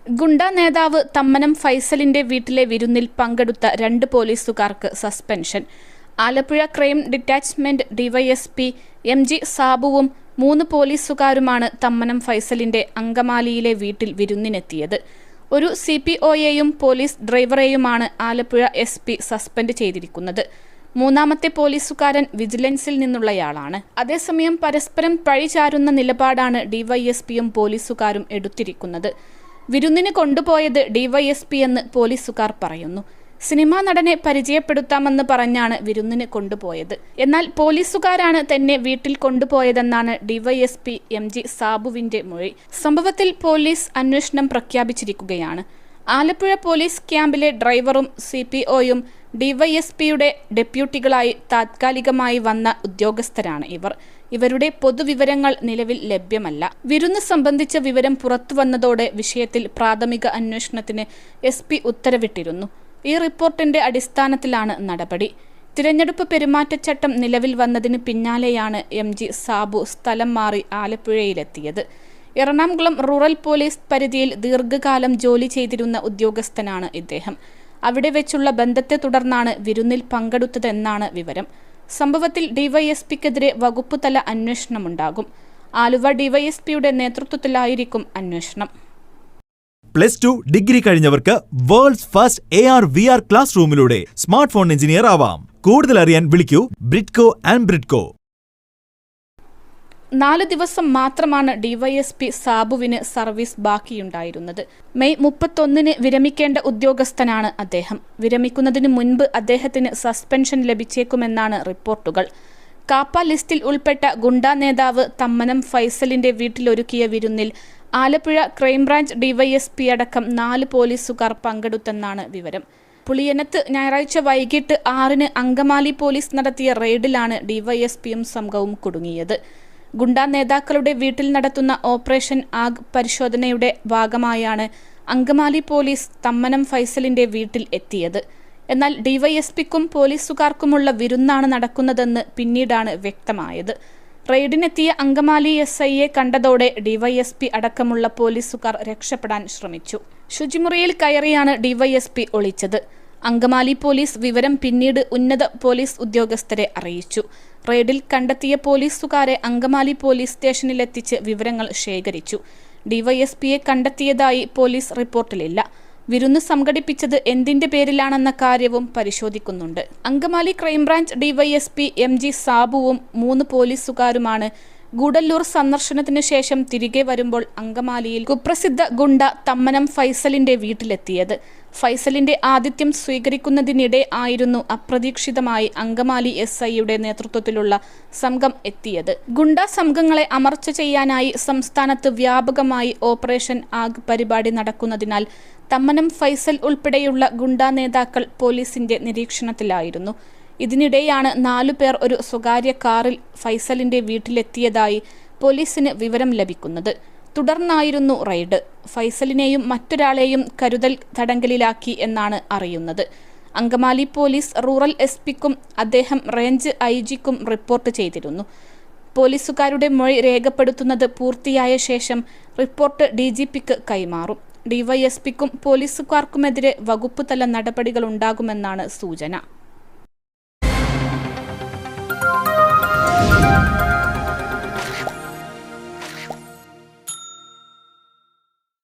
ഗുണ്ടാ നേതാവ് തമ്മനം ഫൈസലിന്റെ വീട്ടിലെ വിരുന്നിൽ പങ്കെടുത്ത 2 പോലീസുകാർക്ക് suspension. Alappuzha crime detachment DYSP MG സാബുവും 3 പോലീസുകാരുമാണ് തമ്മനം ഫൈസലിന്റെ അങ്കമാലിയിലെ വീട്ടിൽ വിരുന്നിനെത്തിയത്. ഒരു CPOയെയും പോലീസ് ഡ്രൈവറെയുമാണ് ആലപ്പുഴ SP സസ്പെൻഡ് ചെയ്തിരിക്കുന്നത്. മൂന്നാമത്തെ പോലീസുകാരൻ വിജിലൻസിൽ നിന്നുള്ളയാളാണ്. അതേസമയം പരസ്പരം പഴിചാരുന്ന നിലപാടാണ് ഡിവൈഎസ്പിയും പോലീസുകാരും എടുത്തിരിക്കുന്നത്. വിരുന്നിന് കൊണ്ടുപോയത് ഡിവൈഎസ്പി എന്ന് പോലീസുകാർ പറയുന്നു. സിനിമാ നടനെ പരിചയപ്പെടുത്താമെന്ന് പറഞ്ഞാണ് വിരുന്നിന് കൊണ്ടുപോയത്. എന്നാൽ പോലീസുകാരാണ് തന്നെ വീട്ടിൽ കൊണ്ടുപോയതെന്നാണ് ഡിവൈഎസ്പി MG സാബുവിന്റെ മൊഴി. സംഭവത്തിൽ പോലീസ് അന്വേഷണം പ്രഖ്യാപിച്ചിരിക്കുകയാണ്. ആലപ്പുഴ പോലീസ് ക്യാമ്പിലെ ഡ്രൈവറും CPOയും ഡിവൈഎസ്പിയുടെ ഡെപ്യൂട്ടികളായി താത്കാലികമായി വന്ന ഉദ്യോഗസ്ഥരാണ് ഇവർ. ഇവരുടെ പൊതുവിവരങ്ങൾ നിലവിൽ ലഭ്യമല്ല. വിരുന്ന് സംബന്ധിച്ച വിവരം പുറത്തുവന്നതോടെ വിഷയത്തിൽ പ്രാഥമിക അന്വേഷണത്തിന് SP ഉത്തരവിട്ടിരുന്നു. ഈ റിപ്പോർട്ടിന്റെ അടിസ്ഥാനത്തിലാണ് നടപടി. തിരഞ്ഞെടുപ്പ് പെരുമാറ്റച്ചട്ടം നിലവിൽ വന്നതിന് പിന്നാലെയാണ് MG സാബു സ്ഥലം മാറി ആലപ്പുഴയിലെത്തിയത്. എറണാകുളം റൂറൽ പോലീസ് പരിധിയിൽ ദീർഘകാലം ജോലി ചെയ്തിരുന്ന ഉദ്യോഗസ്ഥനാണ് ഇദ്ദേഹം. അവിടെ വെച്ചുള്ള ബന്ധത്തെ തുടർന്നാണ് വിരുന്നിൽ പങ്കെടുത്തതെന്നാണ് വിവരം. സംഭവത്തിൽ ഡിവൈഎസ്പിക്കെതിരെ വകുപ്പുതല അന്വേഷണമുണ്ടാകും. ആലുവ ഡിവൈഎസ്പിയുടെ നേതൃത്വത്തിലായിരിക്കും അന്വേഷണം. +2 ഡിഗ്രി കഴിഞ്ഞവർക്ക് വേൾഡ്സ് ഫസ്റ്റ് AR/VR ക്ലാസ് റൂമിലൂടെ സ്മാർട്ട് ഫോൺ എഞ്ചിനീയർ ആവാം. കൂടുതൽ അറിയാൻ വിളിക്കൂ ബ്രിഡ്കോ ആൻഡ് ബ്രിഡ്കോ. 4 ദിവസം മാത്രമാണ് ഡിവൈഎസ്പി സാബുവിന് സർവീസ് ബാക്കിയുണ്ടായിരുന്നത്. മെയ് 31-ന് വിരമിക്കേണ്ട ഉദ്യോഗസ്ഥനാണ് അദ്ദേഹം. വിരമിക്കുന്നതിന് മുൻപ് അദ്ദേഹത്തിന് സസ്പെൻഷൻ ലഭിച്ചേക്കുമെന്നാണ് റിപ്പോർട്ടുകൾ. കാപ്പ ലിസ്റ്റിൽ ഉൾപ്പെട്ട ഗുണ്ടാ നേതാവ് തമ്മനം ഫൈസലിന്റെ വീട്ടിലൊരുക്കിയ വിരുന്നിൽ ആലപ്പുഴ ക്രൈംബ്രാഞ്ച് ഡിവൈഎസ്പി അടക്കം 4 പോലീസുകാർ പങ്കെടുത്തെന്നാണ് വിവരം. പുളിയനത്ത് ഞായറാഴ്ച വൈകിട്ട് 6-ന് അങ്കമാലി പോലീസ് നടത്തിയ റെയ്ഡിലാണ് ഡിവൈഎസ്പിയും സംഘവും കുടുങ്ങിയത്. ഗുണ്ടാ നേതാക്കളുടെ വീട്ടിൽ നടത്തുന്ന ഓപ്പറേഷൻ ആഗ് പരിശോധനയുടെ ഭാഗമായാണ് അങ്കമാലി പോലീസ് തമ്മനം ഫൈസലിന്റെ വീട്ടിൽ എത്തിയത്. എന്നാൽ ഡിവൈഎസ്പിക്കും പോലീസുകാർക്കുമുള്ള വിരുന്നാണ് നടക്കുന്നതെന്ന് പിന്നീടാണ് വ്യക്തമായത്. റെയ്ഡിനെത്തിയ അങ്കമാലി SIയെ കണ്ടതോടെ ഡിവൈഎസ്പി അടക്കമുള്ള പോലീസുകാർ രക്ഷപ്പെടാൻ ശ്രമിച്ചു. ശുചിമുറിയിൽ കയറിയാണ് ഡിവൈഎസ്പി ഒളിച്ചത്. അങ്കമാലി പോലീസ് വിവരം പിന്നീട് ഉന്നത പോലീസ് ഉദ്യോഗസ്ഥരെ അറിയിച്ചു. റെയ്ഡിൽ കണ്ടെത്തിയ പോലീസുകാരെ അങ്കമാലി പോലീസ് സ്റ്റേഷനിലെത്തിച്ച് വിവരങ്ങൾ ശേഖരിച്ചു. ഡിവൈഎസ്പിയെ കണ്ടെത്തിയതായി പോലീസ് റിപ്പോർട്ടിലില്ല. വിരുന്ന് സംഘടിപ്പിച്ചത് എന്തിന്റെ പേരിലാണെന്ന കാര്യവും പരിശോധിക്കുന്നുണ്ട്. അങ്കമാലി ക്രൈംബ്രാഞ്ച് ഡിവൈഎസ്പി MG സാബുവും 3 പോലീസുകാരുമാണ് ഗൂഡല്ലൂർ സന്ദർശനത്തിന് ശേഷം തിരികെ വരുമ്പോൾ അങ്കമാലിയിൽ കുപ്രസിദ്ധ ഗുണ്ട തമ്മനം ഫൈസലിന്റെ വീട്ടിലെത്തിയത്. ഫൈസലിന്റെ ആതിഥ്യം സ്വീകരിക്കുന്നതിനിടെ ആയിരുന്നു അപ്രതീക്ഷിതമായി അങ്കമാലി SIയുടെ നേതൃത്വത്തിലുള്ള സംഘം എത്തിയത്. ഗുണ്ടാ സംഘങ്ങളെ അമർച്ച ചെയ്യാനായി സംസ്ഥാനത്ത് വ്യാപകമായി ഓപ്പറേഷൻ ആഗ് പരിപാടി നടക്കുന്നതിനാൽ തമ്മനം ഫൈസൽ ഉൾപ്പെടെയുള്ള ഗുണ്ടാ നേതാക്കൾ പോലീസിന്റെ നിരീക്ഷണത്തിലായിരുന്നു. ഇതിനിടെയാണ് 4 പേർ ഒരു സ്വകാര്യ കാറിൽ ഫൈസലിന്റെ വീട്ടിലെത്തിയതായി പോലീസിന് വിവരം ലഭിക്കുന്നത്. തുടർന്നായിരുന്നു റെയ്ഡ്. ഫൈസലിനെയും മറ്റൊരാളെയും കരുതൽ തടങ്കലിലാക്കി എന്നാണ് അറിയുന്നത്. അങ്കമാലി പോലീസ് റൂറൽ SPക്കും അദ്ദേഹം റേഞ്ച് IG-ക്കും റിപ്പോർട്ട് ചെയ്തിരുന്നു. പോലീസുകാരുടെ മൊഴി രേഖപ്പെടുത്തുന്നത് പൂർത്തിയായ ശേഷം റിപ്പോർട്ട് DGPക്ക് കൈമാറും. ഡിവൈഎസ്പിക്കും പോലീസുകാർക്കുമെതിരെ വകുപ്പുതല നടപടികളുണ്ടാകുമെന്നാണ് സൂചന.